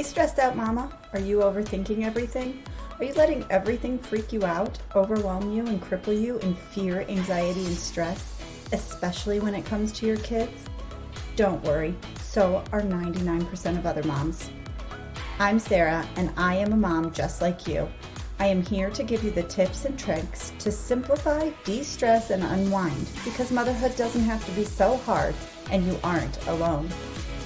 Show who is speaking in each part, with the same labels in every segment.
Speaker 1: Hey, stressed out mama, are you overthinking everything? Are you letting everything freak you out, overwhelm you, and cripple you in fear, anxiety, and stress, especially when it comes to your kids? Don't worry, so are 99% of other moms. I'm Sarah, and I am a mom just like you. I am here to give you the tips and tricks to simplify, de-stress, and unwind, because motherhood doesn't have to be so hard, and you aren't alone.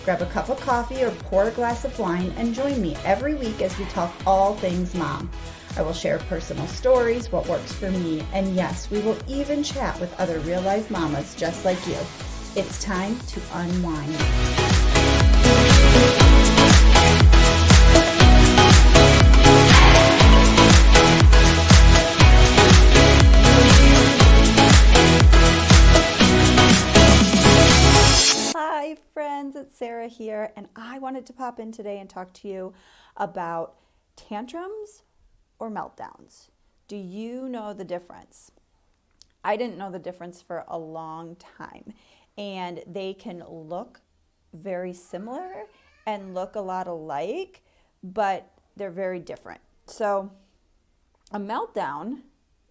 Speaker 1: Grab a cup of coffee or pour a glass of wine and join me every week as we talk all things mom. I will share personal stories, what works for me, and yes, we will even chat with other real-life mamas just like you. It's time to unwind. Hi friends, it's Sarah here, and I wanted to pop in today and talk to you about tantrums or meltdowns. Do you know the difference? I didn't know the difference for a long time, and they can look very similar and look a lot alike, but they're very different. So a meltdown,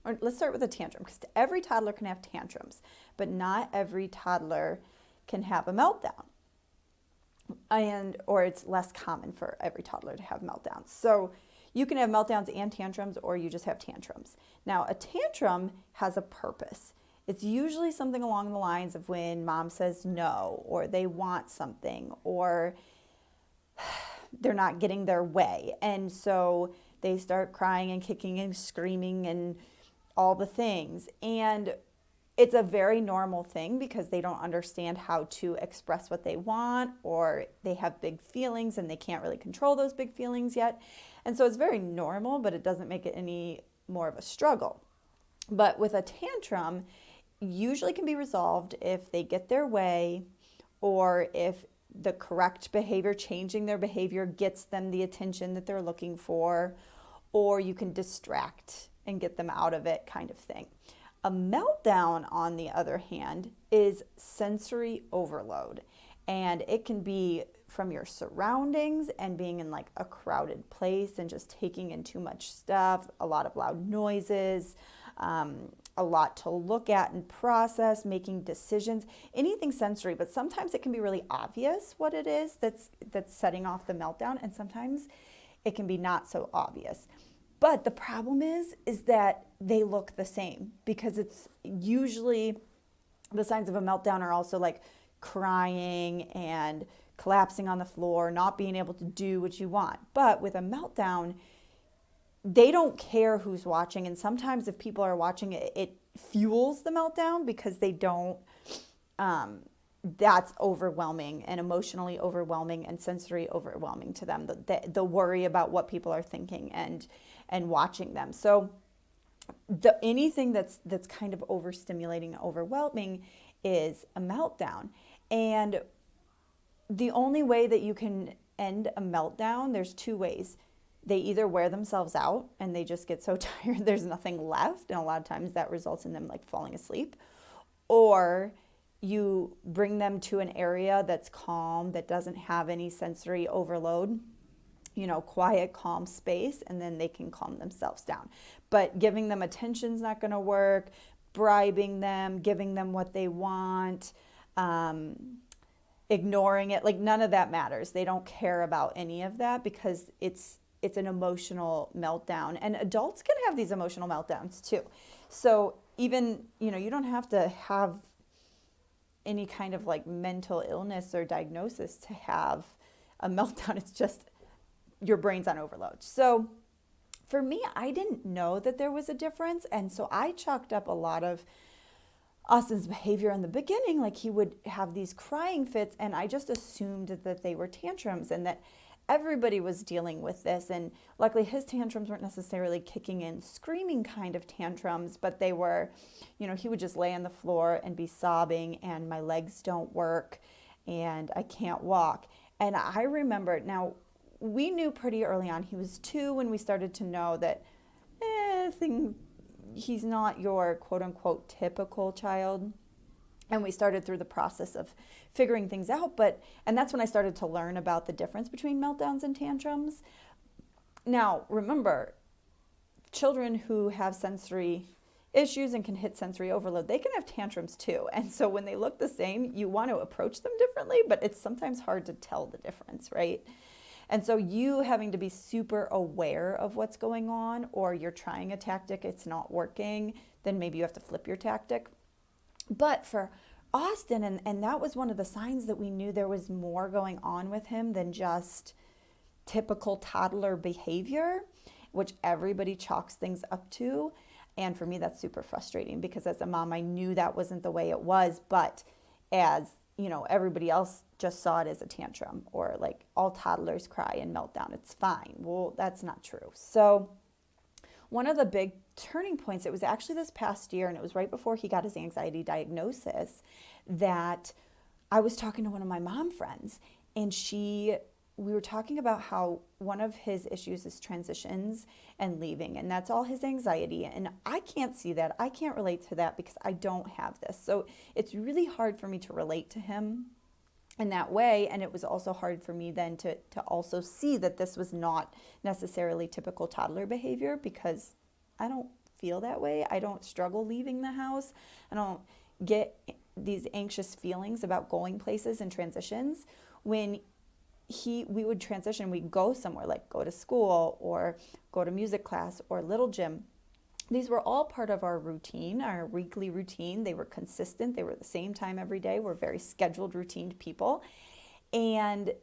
Speaker 1: or let's start with a tantrum, because every toddler can have tantrums, but not every toddler can have a meltdown, or it's less common for every toddler to have meltdowns. So you can have meltdowns and tantrums, or you just have tantrums. Now, a tantrum has a purpose. It's usually something along the lines of when mom says no, or they want something, or they're not getting their way. And so they start crying and kicking and screaming and all the things. And it's a very normal thing because they don't understand how to express what they want, or they have big feelings and they can't really control those big feelings yet. And so it's very normal, but it doesn't make it any more of a struggle. But with a tantrum, usually can be resolved if they get their way, or if the correct behavior, changing their behavior, gets them the attention that they're looking for, or you can distract and get them out of it, kind of thing. A meltdown, on the other hand, is sensory overload, and it can be from your surroundings and being in like a crowded place and just taking in too much stuff, a lot of loud noises, a lot to look at and process, making decisions, anything sensory. But sometimes it can be really obvious what it is that's setting off the meltdown, and sometimes it can be not so obvious. But the problem is that they look the same, because it's usually the signs of a meltdown are also like crying and collapsing on the floor, not being able to do what you want. But with a meltdown, they don't care who's watching. And sometimes if people are watching, it fuels the meltdown, because they don't, that's overwhelming and emotionally overwhelming and sensory overwhelming to them, the worry about what people are thinking and watching them. So anything that's kind of overstimulating and overwhelming is a meltdown. And the only way that you can end a meltdown, there's two ways. They either wear themselves out and they just get so tired there's nothing left, and a lot of times that results in them like falling asleep, or you bring them to an area that's calm, that doesn't have any sensory overload, quiet, calm space, and then they can calm themselves down. But giving them attention's not going to work. Bribing them, giving them what they want, ignoring it, like none of that matters. They don't care about any of that, because it's an emotional meltdown. And adults can have these emotional meltdowns too. So even, you don't have to have any kind of like mental illness or diagnosis to have a meltdown. It's just your brain's on overload. So for me, I didn't know that there was a difference. And so I chalked up a lot of Austin's behavior in the beginning, like he would have these crying fits, and I just assumed that they were tantrums and that everybody was dealing with this. And luckily his tantrums weren't necessarily kicking in screaming kind of tantrums, but they were, he would just lay on the floor and be sobbing, and my legs don't work and I can't walk. And I remember, now we knew pretty early on, he was 2 when we started to know that he's not your quote unquote typical child. And we started through the process of figuring things out. And that's when I started to learn about the difference between meltdowns and tantrums. Now, remember, children who have sensory issues and can hit sensory overload, they can have tantrums too. And so when they look the same, you want to approach them differently, but it's sometimes hard to tell the difference, right? And so you having to be super aware of what's going on, or you're trying a tactic, it's not working, then maybe you have to flip your tactic. But for Austin, and that was one of the signs that we knew there was more going on with him than just typical toddler behavior, which everybody chalks things up to. And for me, that's super frustrating because as a mom, I knew that wasn't the way it was. But as you know, everybody else just saw it as a tantrum, or like all toddlers cry and meltdown, it's fine. Well, that's not true. So one of the big turning points, it was actually this past year, and it was right before he got his anxiety diagnosis, that I was talking to one of my mom friends, and we were talking about how one of his issues is transitions and leaving, and that's all his anxiety. And I can't see that. I can't relate to that because I don't have this. So it's really hard for me to relate to him in that way. And it was also hard for me then to also see that this was not necessarily typical toddler behavior, because I don't feel that way. I don't struggle leaving the house. I don't get these anxious feelings about going places and transitions. When we would transition, we'd go somewhere, like go to school or go to music class or little gym. These were all part of our routine, our weekly routine. They were consistent. They were the same time every day. We're very scheduled, routined people. And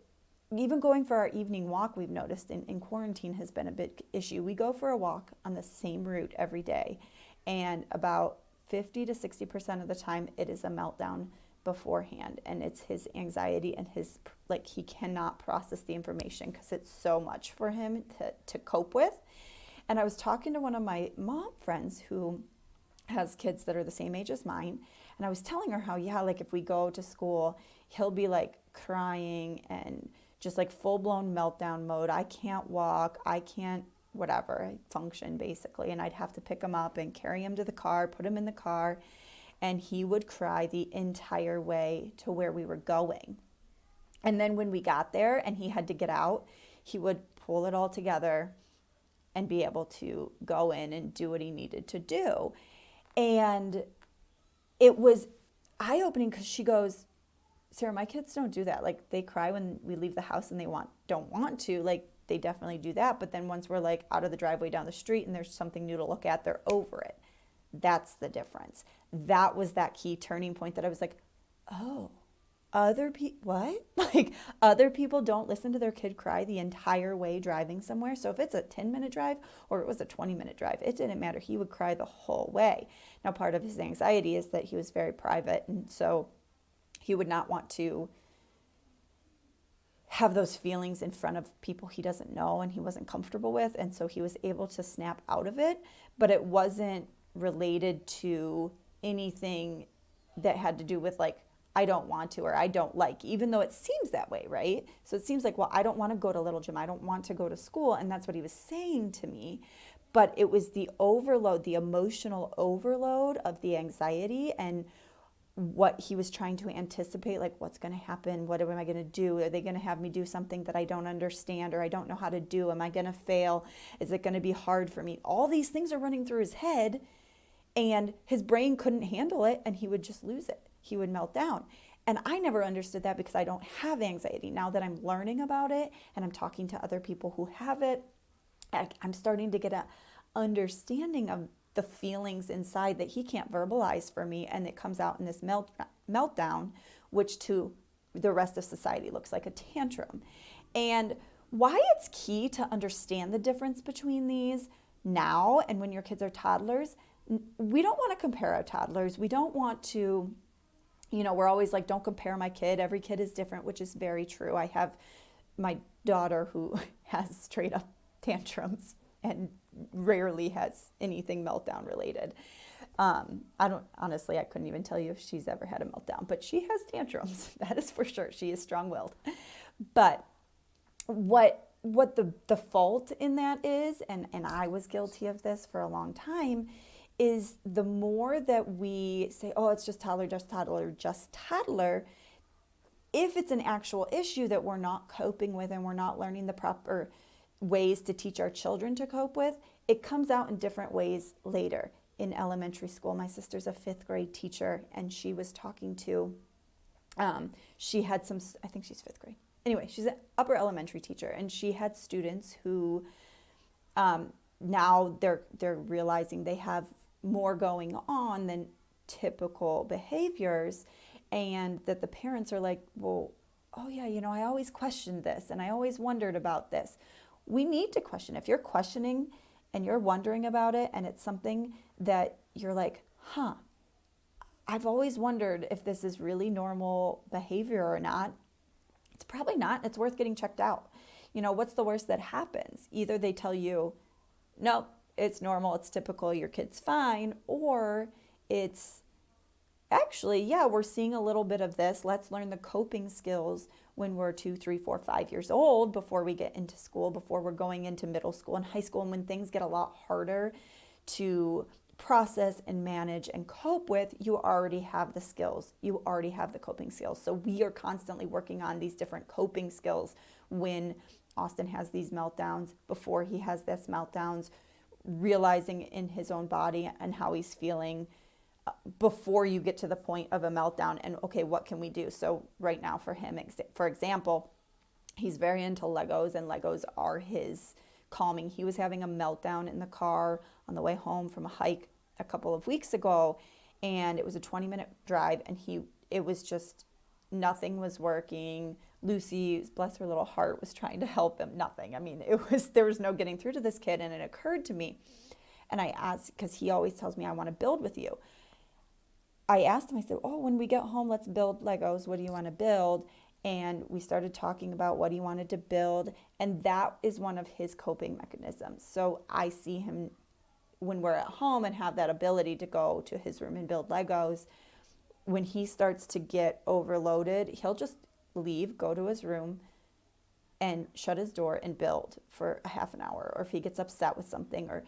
Speaker 1: even going for our evening walk, we've noticed in quarantine has been a big issue. We go for a walk on the same route every day. And about 50 to 60% of the time, it is a meltdown beforehand. And it's his anxiety and he cannot process the information because it's so much for him to cope with. And I was talking to one of my mom friends who has kids that are the same age as mine. And I was telling her how, like if we go to school, he'll be like crying and just like full-blown meltdown mode. I can't walk. I can't whatever, function basically. And I'd have to pick him up and carry him to the car, put him in the car. And he would cry the entire way to where we were going. And then when we got there and he had to get out, he would pull it all together and be able to go in and do what he needed to do. And it was eye-opening because she goes, Sarah, my kids don't do that. Like they cry when we leave the house and they don't want to. Like they definitely do that. But then once we're like out of the driveway down the street and there's something new to look at, they're over it. That's the difference. That was that key turning point that I was like, oh, what? Like other people don't listen to their kid cry the entire way driving somewhere. So if it's a 10-minute drive or it was a 20-minute drive, it didn't matter. He would cry the whole way. Now, part of his anxiety is that he was very private. And so he would not want to have those feelings in front of people he doesn't know and he wasn't comfortable with. And so he was able to snap out of it, but it wasn't related to anything that had to do with like, I don't want to, or I don't like, even though it seems that way, right? So it seems like, well, I don't want to go to little gym. I don't want to go to school. And that's what he was saying to me. But it was the overload, the emotional overload of the anxiety and what he was trying to anticipate, like what's going to happen? What am I going to do? Are they going to have me do something that I don't understand or I don't know how to do? Am I going to fail? Is it going to be hard for me? All these things are running through his head and his brain couldn't handle it and he would just lose it. He would melt down. And I never understood that because I don't have anxiety. Now that I'm learning about it and I'm talking to other people who have it, I'm starting to get an understanding of the feelings inside that he can't verbalize for me, and it comes out in this meltdown, which to the rest of society looks like a tantrum. And why it's key to understand the difference between these now and when your kids are toddlers, we don't want to compare our toddlers. We don't want to, we're always like, don't compare my kid. Every kid is different, which is very true. I have my daughter who has straight up tantrums and rarely has anything meltdown related. I couldn't even tell you if she's ever had a meltdown, but she has tantrums. That is for sure. She is strong-willed. But what the fault in that is, and I was guilty of this for a long time, is the more that we say, oh, it's just toddler, just toddler, just toddler, if it's an actual issue that we're not coping with and we're not learning the proper ways to teach our children to cope with, it comes out in different ways later. In elementary school, my sister's a 5th grade teacher, and she was talking to, she had some, I think she's 5th grade. Anyway, she's an upper elementary teacher, and she had students who now they're realizing they have more going on than typical behaviors, and that the parents are like, well, oh yeah, I always questioned this, and I always wondered about this. We need to question. If you're questioning and you're wondering about it, and it's something that you're like, I've always wondered if this is really normal behavior or not, it's probably not. It's worth getting checked out. What's the worst that happens? Either they tell you, no, it's normal, it's typical, your kid's fine, or it's actually, yeah, we're seeing a little bit of this. Let's learn the coping skills when we're 2, 3, 4, 5 years old, before we get into school, before we're going into middle school and high school, and when things get a lot harder to process and manage and cope with, you already have the skills. You already have the coping skills. So we are constantly working on these different coping skills when Austin has these meltdowns, before he has this meltdowns, realizing in his own body and how he's feeling before you get to the point of a meltdown. And okay, what can we do? So right now for him, for example, he's very into Legos, and Legos are his calming. He was having a meltdown in the car on the way home from a hike a couple of weeks ago, and it was a 20-minute drive, and it was just, nothing was working. Lucy, bless her little heart, was trying to help him. Nothing. I mean, there was no getting through to this kid. And it occurred to me, and I asked, because he always tells me, I want to build with you. I asked him, I said, oh, when we get home, let's build Legos. What do you want to build? And we started talking about what he wanted to build. And that is one of his coping mechanisms. So I see him when we're at home and have that ability to go to his room and build Legos. When he starts to get overloaded, he'll just leave, go to his room, and shut his door and build for a half an hour. Or if he gets upset with something, or,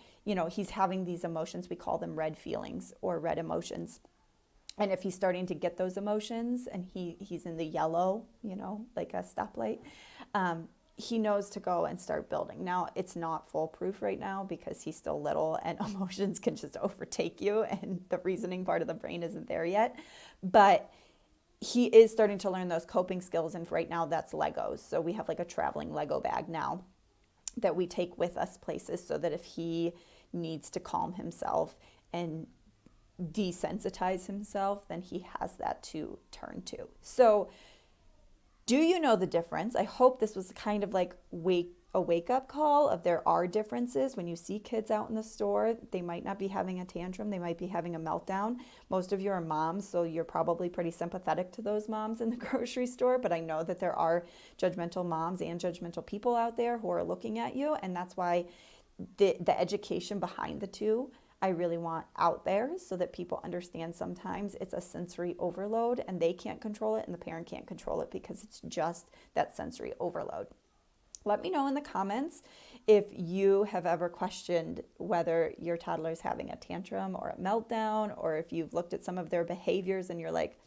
Speaker 1: he's having these emotions, we call them red feelings or red emotions. And if he's starting to get those emotions and he's in the yellow, like a stoplight, he knows to go and start building. Now, it's not foolproof right now because he's still little and emotions can just overtake you and the reasoning part of the brain isn't there yet. But he is starting to learn those coping skills, and right now that's Legos. So we have like a traveling Lego bag now that we take with us places, so that if he needs to calm himself and desensitize himself, then he has that to turn to. So do you know the difference? I hope this was kind of like a wake-up call of there are differences. When you see kids out in the store, they might not be having a tantrum, they might be having a meltdown. Most of you are moms, so you're probably pretty sympathetic to those moms in the grocery store, but I know that there are judgmental moms and judgmental people out there who are looking at you, and that's why the education behind the two I really want out there, so that people understand sometimes it's a sensory overload and they can't control it and the parent can't control it, because it's just that sensory overload. Let me know in the comments if you have ever questioned whether your toddler is having a tantrum or a meltdown, or if you've looked at some of their behaviors and you're like,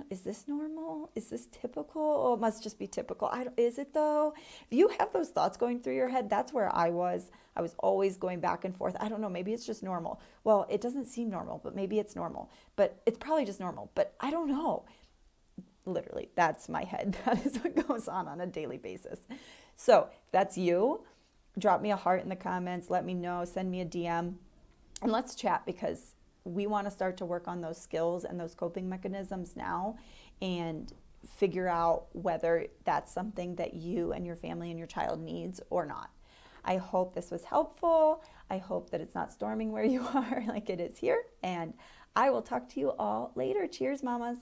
Speaker 1: is this normal? Is this typical? Oh, it must just be typical. Is it though? If you have those thoughts going through your head, that's where I was. I was always going back and forth. I don't know, maybe it's just normal. Well, it doesn't seem normal, but maybe it's normal. But it's probably just normal, but I don't know. Literally, that's my head. That is what goes on a daily basis. So if that's you, drop me a heart in the comments. Let me know. Send me a DM. And let's chat, because we want to start to work on those skills and those coping mechanisms now, and figure out whether that's something that you and your family and your child needs or not. I hope this was helpful. I hope that it's not storming where you are like it is here. And I will talk to you all later. Cheers, mamas.